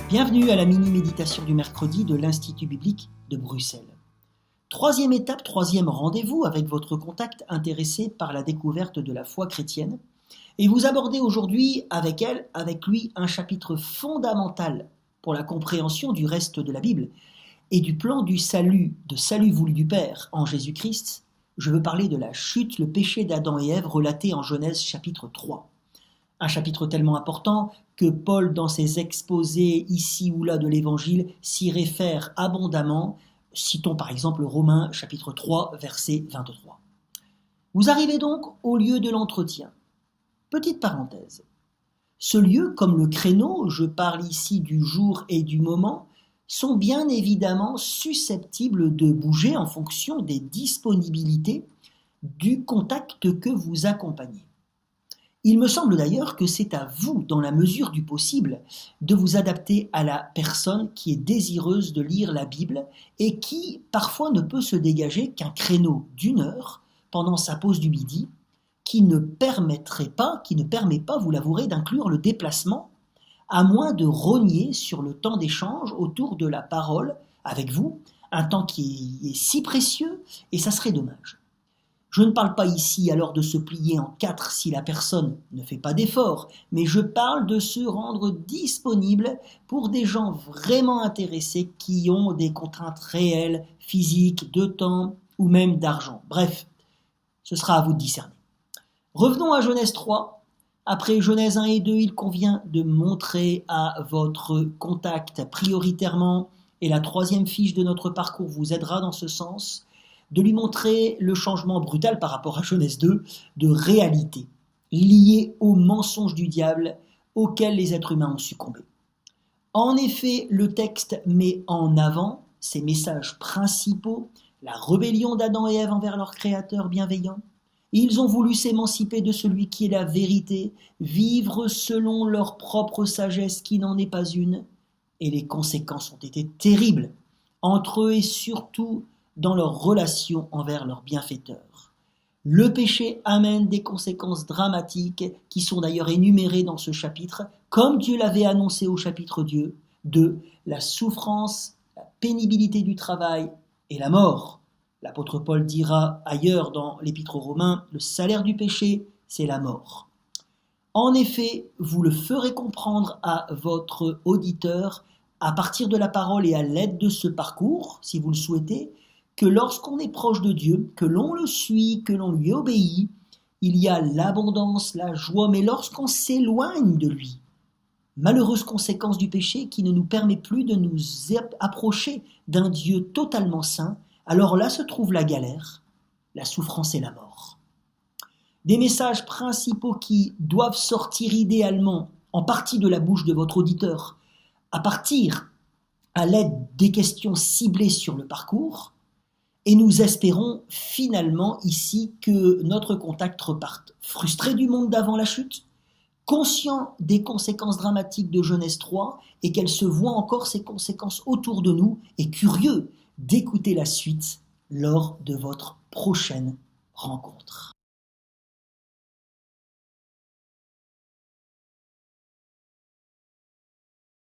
Bienvenue à la mini-méditation du mercredi de l'Institut biblique de Bruxelles. Troisième étape, troisième rendez-vous avec votre contact intéressé par la découverte de la foi chrétienne. Et vous abordez aujourd'hui avec lui, un chapitre fondamental pour la compréhension du reste de la Bible et du plan du salut voulu du Père en Jésus-Christ. Je veux parler de la chute, le péché d'Adam et Ève relaté en Genèse chapitre 3. Un chapitre tellement important que Paul, dans ses exposés ici ou là de l'Évangile, s'y réfère abondamment. Citons par exemple Romains chapitre 3, verset 23. Vous arrivez donc au lieu de l'entretien. Petite parenthèse. Ce lieu, comme le créneau, je parle ici du jour et du moment, sont bien évidemment susceptibles de bouger en fonction des disponibilités du contact que vous accompagnez. Il me semble d'ailleurs que c'est à vous, dans la mesure du possible, de vous adapter à la personne qui est désireuse de lire la Bible et qui, parfois, ne peut se dégager qu'un créneau d'1 heure pendant sa pause du midi, qui ne permet pas, vous l'avouerez, d'inclure le déplacement, à moins de rogner sur le temps d'échange autour de la parole avec vous, un temps qui est si précieux, et ça serait dommage. Je ne parle pas ici alors de se plier en 4 si la personne ne fait pas d'effort, mais je parle de se rendre disponible pour des gens vraiment intéressés qui ont des contraintes réelles, physiques, de temps ou même d'argent. Bref, ce sera à vous de discerner. Revenons à Genèse 3. Après Genèse 1 et 2, il convient de montrer à votre contact prioritairement, et la 3e fiche de notre parcours vous aidera dans ce sens, de lui montrer le changement brutal par rapport à Genèse 2 de réalité, lié au mensonge du diable auquel les êtres humains ont succombé. En effet, le texte met en avant ces messages principaux, la rébellion d'Adam et Ève envers leur Créateur bienveillant. Ils ont voulu s'émanciper de celui qui est la vérité, vivre selon leur propre sagesse qui n'en est pas une, et les conséquences ont été terribles, entre eux et surtout dans leur relation envers leur bienfaiteur. Le péché amène des conséquences dramatiques qui sont d'ailleurs énumérées dans ce chapitre, comme Dieu l'avait annoncé au chapitre 2, la souffrance, la pénibilité du travail et la mort. L'apôtre Paul dira ailleurs dans l'épître aux Romains, le salaire du péché, c'est la mort. En effet, vous le ferez comprendre à votre auditeur à partir de la parole et à l'aide de ce parcours, si vous le souhaitez, que lorsqu'on est proche de Dieu, que l'on le suit, que l'on lui obéit, il y a l'abondance, la joie, mais lorsqu'on s'éloigne de lui, malheureuse conséquence du péché qui ne nous permet plus de nous approcher d'un Dieu totalement saint, alors là se trouve la galère, la souffrance et la mort. Des messages principaux qui doivent sortir idéalement en partie de la bouche de votre auditeur, à l'aide des questions ciblées sur le parcours, et nous espérons finalement ici que notre contact reparte frustré du monde d'avant la chute, conscient des conséquences dramatiques de Genèse 3 et qu'elle se voit encore ces conséquences autour de nous et curieux d'écouter la suite lors de votre prochaine rencontre.